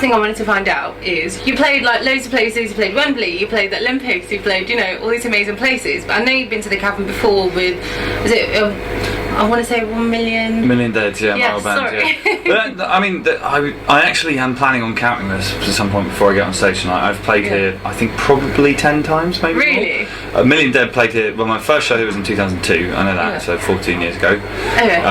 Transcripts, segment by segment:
thing I wanted to find out is you played like loads of places. You played Wembley, you played the Olympics, you played, you know, all these amazing places. But I know you've been to the Cavern before with, was it? I want to say 1 million. Million Dead, yeah, my old band, sorry. yeah. But, I mean, I actually am planning on counting this at some point before I get on stage tonight. I've played here, I think, probably 10 times, maybe. Really? More. Million Dead played here. Well, my first show here was in 2002. I know that, so 14 years ago. Okay.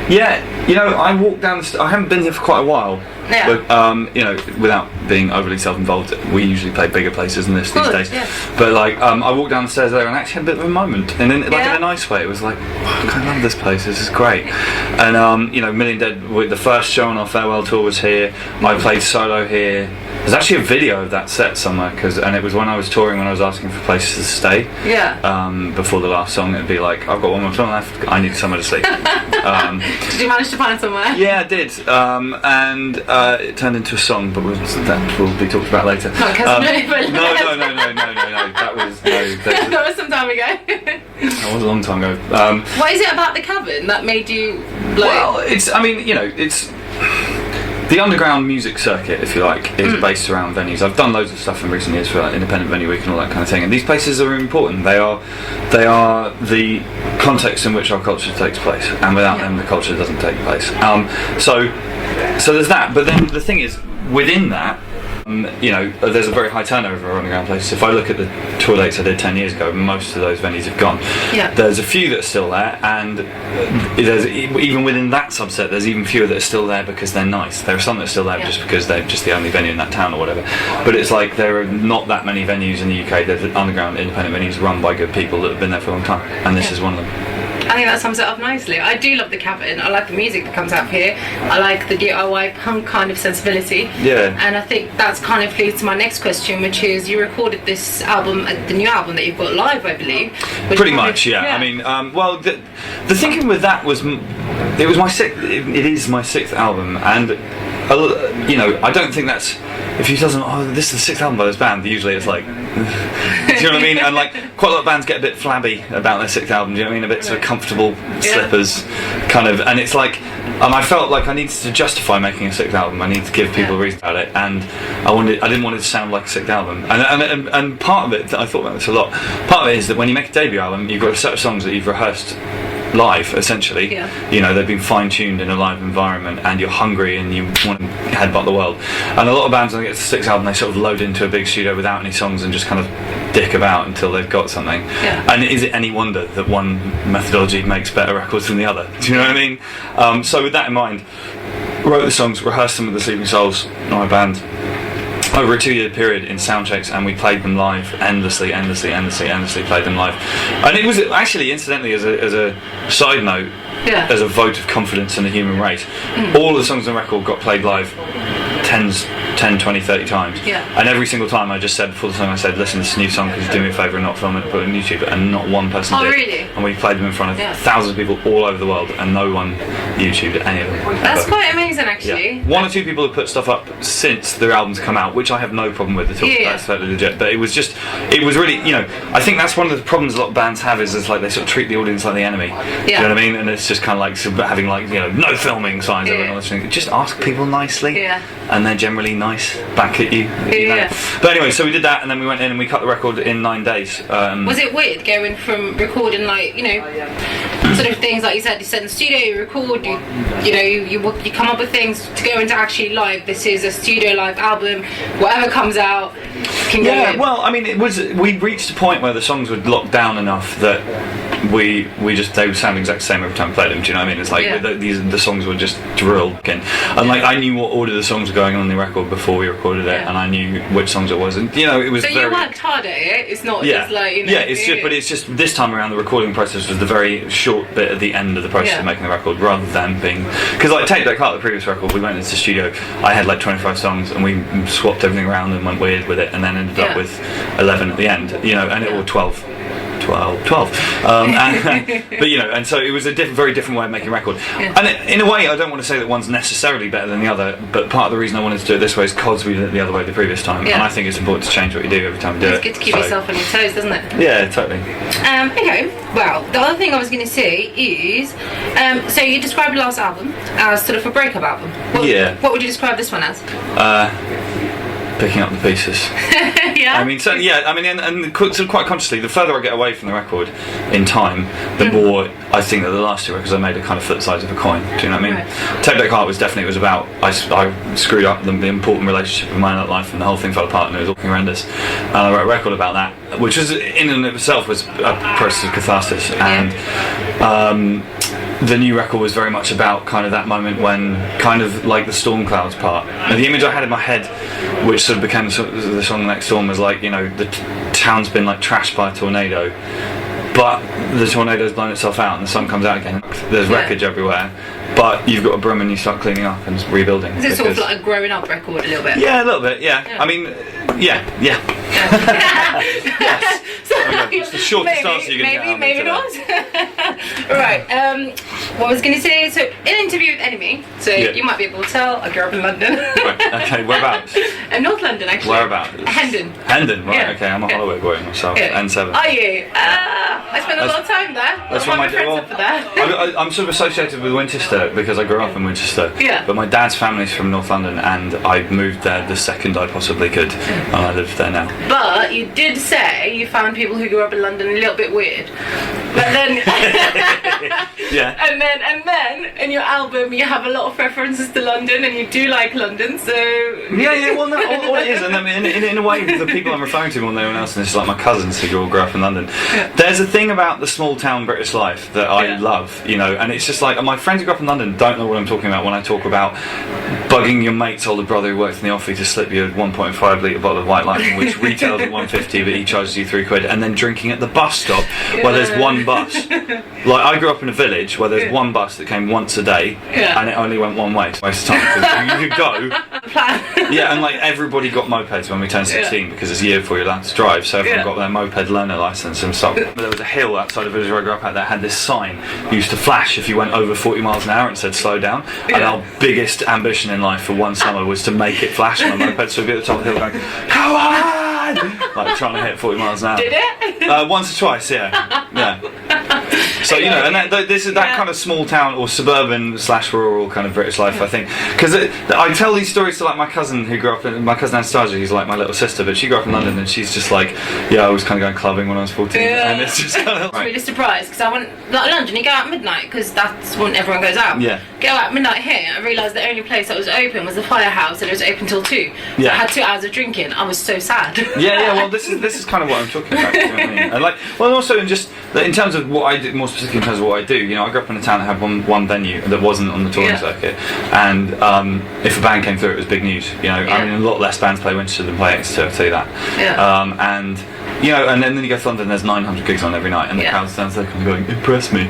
Yeah, you know, I walked down. I haven't been here for quite a while. Yeah. But you know, without being overly self-involved, we usually play bigger places than this these days. Yeah. But like, I walked down the stairs there and actually had a bit of a moment, and then like in a nice way, it was like, oh, I love this place. This is great. And you know, Million Dead, with the first show on our farewell tour was here. I played solo here. There's actually a video of that set somewhere, and it was when I was touring, when I was asking for places to stay. Yeah. Before the last song, it'd be like, I've got one more song left. I need somewhere to sleep. Did you manage to find somewhere? Yeah, I did. And it turned into a song, but that will be talked about later. No. That was that was some time ago. That was a long time ago. What is it about the Cavern that made you like? Well, it's. I mean, you know, it's. The underground music circuit, if you like, is based around venues. I've done loads of stuff in recent years for like Independent Venue Week and all that kind of thing, and these places are important. They are the context in which our culture takes place, and without them, the culture doesn't take place. So there's that. But then the thing is, within that, you know, there's a very high turnover of underground places. If I look at the tour dates I did 10 years ago, most of those venues have gone. Yeah. There's a few that are still there, and there's even within that subset, there's even fewer that are still there because they're nice. There are some that are still there just because they're just the only venue in that town or whatever. But it's like there are not that many venues in the UK that are underground independent venues run by good people that have been there for a long time, and this is one of them. I think that sums it up nicely. I do love the Cavern. I like the music that comes out here. I like the DIY punk kind of sensibility. Yeah. And I think that's kind of leads to my next question, which is you recorded this album, the new album that you've got live, I believe. Pretty much, yeah. I mean, well, the thinking with that was, it was my sixth. It is my sixth album, and you know, I don't think that's. If you tell them, oh, this is the sixth album by this band, usually it's like, do you know what I mean? And like, quite a lot of bands get a bit flabby about their sixth album, do you know what I mean? A bit sort of comfortable slippers, kind of, and it's like, I felt like I needed to justify making a sixth album. I needed to give people a reason about it, and I didn't want it to sound like a sixth album. And part of it, I thought about this a lot, part of it is that when you make a debut album, you've got a set of songs that you've rehearsed live, essentially. You know, they've been fine-tuned in a live environment, and you're hungry and you want to headbutt the world. And a lot of bands, when they get to the sixth album, they sort of load into a big studio without any songs and just kind of dick about until they've got something. And is it any wonder that one methodology makes better records than the other? Do you know what I mean? So with that in mind, wrote the songs, rehearsed them with the Sleeping Souls, my band, over a 2-year period in sound checks, and we played them live endlessly played them live. And it was actually, incidentally, as a side note, as a vote of confidence in the human race, all the songs on the record got played live 10, 20, 30 times. And every single time I just said, before the song, I said, listen, this is a new song, could you do me a favour and not film it and put it on YouTube? And not one person did. Really? And we played them in front of thousands of people all over the world, and no one YouTubed any of them. That's quite amazing, actually. One or two people have put stuff up since their albums come out, which I have no problem with at all. That's totally legit. But it was really, you know, I think that's one of the problems a lot of bands have, is like they sort of treat the audience like the enemy. Do you know what I mean? And it's just kind of like having, like, you know, no filming signs and all this thing. Just ask people nicely, and they're generally nice back at you. You know? But anyway, so we did that, and then we went in and we cut the record in 9 days. Was it weird going from recording, like, you know, sort of things like you said, you sit in the studio, you record, you come up with things, to go into actually live? This is a studio live album. Whatever comes out can go in. Well, I mean, we reached a point where the songs were locked down enough that they would sound exactly the same every time we played them. Do you know what I mean? It's like the songs were just drilled in, and like I knew what order the songs were going on the record before we recorded it, and I knew which songs it was, and you know, it was. So you worked hard at it. It's not just like, you know. Yeah, it's just this time around the recording process was the very short bit at the end of the process of making the record, rather than being, because like Take That Car, the previous record, we went into the studio. I had like 25 songs, and we swapped everything around and went weird with it, and then ended up with 11 at the end. You know, and it or 12. 12. But you know, and so it was a very different way of making a record. And in a way, I don't want to say that one's necessarily better than the other, but part of the reason I wanted to do it this way is because we did it the other way the previous time, and I think it's important to change what you do every time you do it. It's good to keep yourself on your toes, doesn't it? Yeah, totally. Okay, well, the other thing I was going to say is, so you described the last album as sort of a breakup album. What would you describe this one as? Picking up the pieces. Yeah. I mean, certainly, yeah. I mean, and sort of quite consciously, the further I get away from the record in time, the more I think that the last two records I made are kind of flip sides of a coin. Do you know what I mean? Right. Tape Deck Heart was about I screwed up the important relationship of my own life, and the whole thing fell apart, and it was all horrendous. And I wrote a record about that, which was in and of itself was a process of catharsis. And the new record was very much about kind of that moment when kind of like the storm clouds part. And the image I had in my head, which sort of became the song Next Storm, was like, you know, the town's been like trashed by a tornado, but the tornado's blown itself out and the sun comes out again. There's wreckage everywhere, but you've got a broom and you start cleaning up and rebuilding. Is it sort of like a growing up record a little bit? Yeah, a little bit, yeah. I mean, yeah. Yes. So it's the shortest answer you're going to get. Maybe not. Right. What I was going to say, so in an interview with Enemy, so you might be able to tell, I grew up in London. Right. Okay, whereabouts? In North London, actually. Whereabouts? Hendon. Hendon, right? Yeah. Okay, I'm a Holloway boy myself. N7. Are you? I spent a lot of time there. That's where my friends up there. I'm sort of associated with Winchester because I grew up in Winchester. Yeah. But my dad's family's from North London, and I moved there the second I possibly could, and I live there now. But you did say you found people who grew up in London a little bit weird. But then, yeah. And then in your album you have a lot of references to London, and you do like London, so yeah. Well, no, all it is, and I mean, in a way, the people I'm referring to more than anyone else, and it's like my cousins who all grew up in London. Yeah. There's a thing about the small town British life that I love, you know, and it's just like my friends who grew up in London don't know what I'm talking about when I talk about bugging your mate's older brother who works in the office to slip you a 1.5 litre bottle of White Lightning, which retails at £1.50 but he charges you £3, and then drinking at the bus stop where there's one bus. Like, I grew up in a village where there's one bus that came once a day, and it only went one way. It's a waste of time because you could go. Yeah, and like everybody got mopeds when we turned 16 because it's a year before you're allowed to drive, so everyone got their moped learner license and stuff. But there was a hill outside the village where I grew up at that had this sign used to flash if you went over 40 miles an hour and said slow down. And our biggest ambition in life for one summer was to make it flash on a moped, so we'd be at the top of the hill going, come on! Like trying to hit 40 miles an hour. Did it? Once or twice, yeah. So, you know, and this is that kind of small town or suburban / rural kind of British life, I think. Because I tell these stories to like my cousin who grew up in, my cousin Anastasia, who's like my little sister, but she grew up in London, and she's just like, yeah, I was kind of going clubbing when I was 14. And it's just kind of like, really surprised, because I went, like London, you go out at midnight, because that's when everyone goes out. Yeah. Go out at midnight here, I realised the only place that was open was the Firehouse, and it was open till 2. So Yeah. I had 2 hours of drinking. I was so sad. Yeah, well, this is kind of what I'm talking about. You know what I mean? And like, well, also just in terms of what I do, more specifically in terms of what I do. You know, I grew up in a town that had one venue that wasn't on the touring circuit, and if a band came through, it was big news. You know, I mean, a lot less bands play Winchester than play Exeter, I'll tell you that. Yeah. And you know, and then you go to London, there's 900 gigs on every night, and the crowd stands there kind of going, impress me.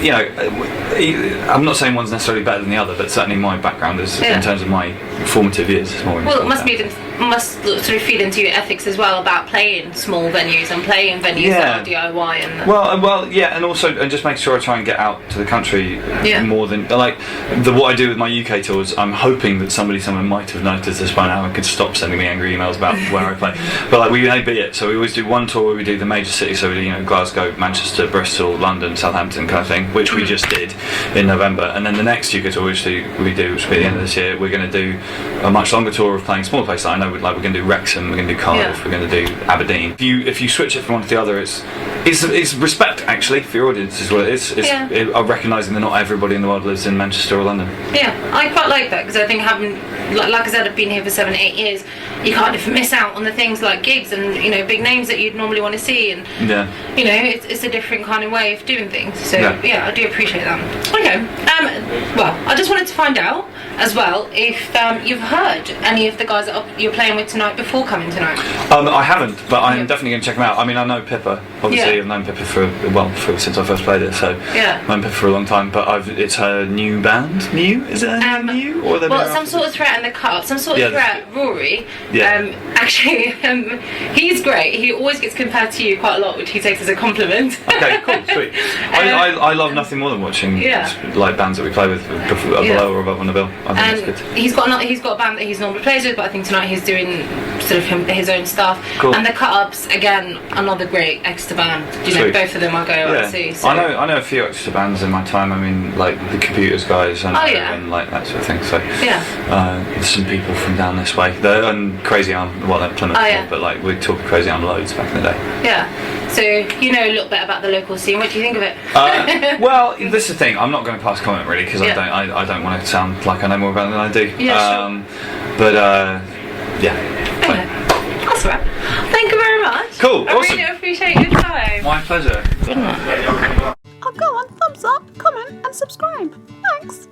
You know, I'm not saying one's necessarily better than the other, but certainly my background is, in terms of my formative years, is more well, it must sort of feed into your ethics as well about playing small venues and playing venues that are DIY and well, yeah, and also and just make sure I try and get out to the country more than like what I do with my UK tours. I'm hoping that somewhere might have noticed this by now and could stop sending me angry emails about where I play. But like we may be it, so we always do one tour where we do the major cities, so we do, you know, Glasgow, Manchester, Bristol, London, Southampton kind of thing, which we just did in November, and then the next UK tour which we do, which will be the end of this year, we're going to do a much longer tour of playing smaller places. I know, we're going to do Wrexham, we're going to do Cardiff, we're going to do Aberdeen. If you switch it from one to the other, it's respect actually for your audience is what it is. It's recognising that not everybody in the world lives in Manchester or London. Yeah, I quite like that, because I think having, like I said, I've been here for 7-8 years. You kind of miss out on the things like gigs and, you know, big names that you'd normally want to see, and you know, it's a different kind of way of doing things. So I do appreciate that. Okay. Well, I just wanted to find out as well if you've heard any of the guys that you're playing with tonight before coming tonight. I haven't, but I'm definitely going to check them out. I mean, I know Pippa. Obviously, I've known Pippa since I first played it. So I've known Pippa for a long time. But it's her new band. New? Is it new? Or well, some sort of threat and the cut-ups. I'm sort of Rory. Yeah. Actually, he's great. He always gets compared to you quite a lot, which he takes as a compliment. Okay, cool, sweet. I love nothing more than watching like bands that we play with below or above on the bill. I think it's good. He's got a band that he's normally plays with, but I think tonight he's doing sort of his own stuff. Cool. And the cut-ups, again, another great extra band. You know, Sweet. both of them I go out to. So. I know a few extra bands in my time. I mean, like the Computers guys and, and like that sort of thing. So there's some people from down this way. And Crazy Arm, well, they're Plymouth, but like we talked Crazy Arm loads back in the day. Yeah. So you know a little bit about the local scene. What do you think of it? Well, this is the thing. I'm not going to pass comment really because I don't want to sound like I know more about it than I do. Yeah, sure. But okay. That's right. Thank you very much. Cool. I Awesome. really appreciate your time. My pleasure. Good night. Oh, go on, thumbs up, comment and subscribe. Thanks.